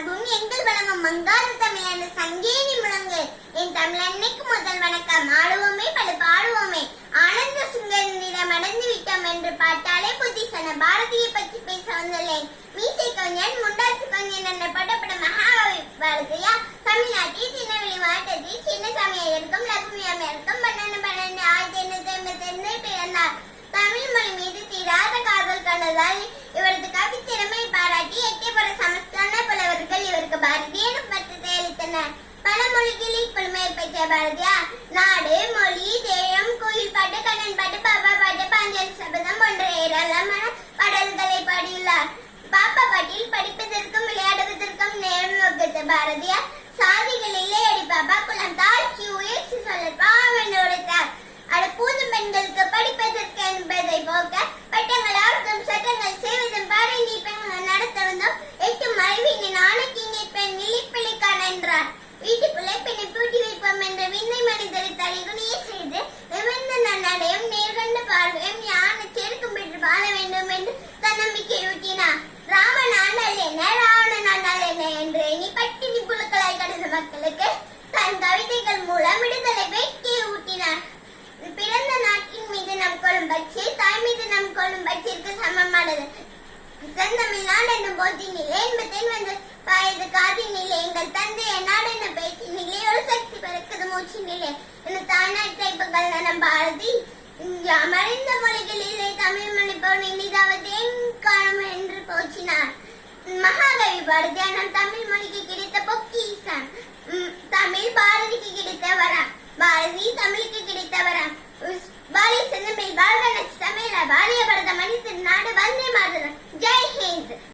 சார்பும் எங்கள் வழங்கும் மங்காத தமிழ் சங்கேனி முழங்கு. என் தமிழ் அன்னைக்கு முதல் வணக்கம். ஆடுவோமே பல பாடுவோமே, ஆனந்த சுங்கரிடம் அடைந்து விட்டோம் என்று பார்த்தாலே புத்திசன பாரதியை பற்றி பேச வந்துள்ளேன். மீசை கொஞ்சன் முண்டாசு கொஞ்சன் என்ற படப்பட மகாகவி பாரதியா தமிழ்நாட்டில் திருநெல்வேலி மாவட்டத்தில் சின்னசாமி ஐயருக்கும் லட்சுமி அம்மையாருக்கும் 12/12/1852 பிறந்தார். தமிழ் மொழி மீது தீராத காதல் கொண்டதால் இவரது கவித்திறமை பாராட்டி எட்டயபுர சமஸ்தான புலவர்கள் இவருக்கு பாரதி எனும் பட்டத்தை அளித்தனர். பல மொழிகளில் புலமை பெற்ற பாரதியார் நாடு, மொழி, தேயம், கோயில் பாட்டு, கண்ணன் பாட்டு, பாப்பா பாட்டு, பாஞ்சாலி சபதம் போன்ற ஏராளமான பாடல்களை பாடியுள்ளார். பாப்பா பாட்டில் படிப்பதற்கும் விளையாடுவதற்கும் நேரம் வகுத்த பாரதியார் சாதிகள் இல்லை அடி பாப்பா குலம் தாழ்ச்சி உயர்ச்சி சொல்ல பாவன் உடைத்தார். அது பூது பெண்களுக்கு படிப்பதற்கு என்பதை போக்க பட்டங்கள் ஆழ்த்தும் சட்டங்கள் செய்வதும் பாறை நீப்பெண்கள் நடத்த வந்தோம் 8 மறைவின் ஆணைக்கு பெண் நிலைப்பிழைக்கான என்றார். வீட்டுக்குள்ளே பெண்ணை பூட்டி வைப்போம் என்ற விண்ணை மனிதரை தலைகுனிய செய்து நிமிர்ந்த நன்னடையும் நேர்கண்ட பார்வையும் யான செருக்கும் பெற்று வாழ வேண்டும் என்று தன்னம்பிக்கை ஊட்டினார். ராமன் ஆண்டால் என்ன, ராவணன் ஆண்டால் என்ன என்று எண்ணி பட்டினி புழுக்களாய் கடந்த மக்களுக்கு தன் கவிதைகள் மூலம் விடுதலை வேட்கையை ஊட்டினார். பிறந்த நாட்டின் மீது நம் கொள்ளும் பட்சி தாய் மீது நம் கொள்ளும் பட்சிற்கு சமமானது. செந்தமிழ் நாடு என்னும் போதினிலே என்பதேன் வந்து பாயது காதினிலே எங்கள் தந்தை நாடு என்ன பேச்சினிலே ஒரு சக்தி பிறக்குது மூச்சினிலே என தாய்நாட்டை புகழ் நம் பாரதி மறைந்த மொழிகளிலே தமிழ் மொழி போன இனிதாவது காலம் என்று போச்சினார். மகாகவி பாரதியார் நம் தமிழ் மொழிக்கு கிடைத்த பொக்கிஷம். தமிழ் பாரதிக்கு கிடைத்த வரம், பாரதி தமிழுக்கு கிடைத்த வரம். பாலிய செந்தமிழ் வாழ்க தமிழ வாலிய பரத மனித நாடு வந்தே மாதரம். ஜெய் ஹிந்த்.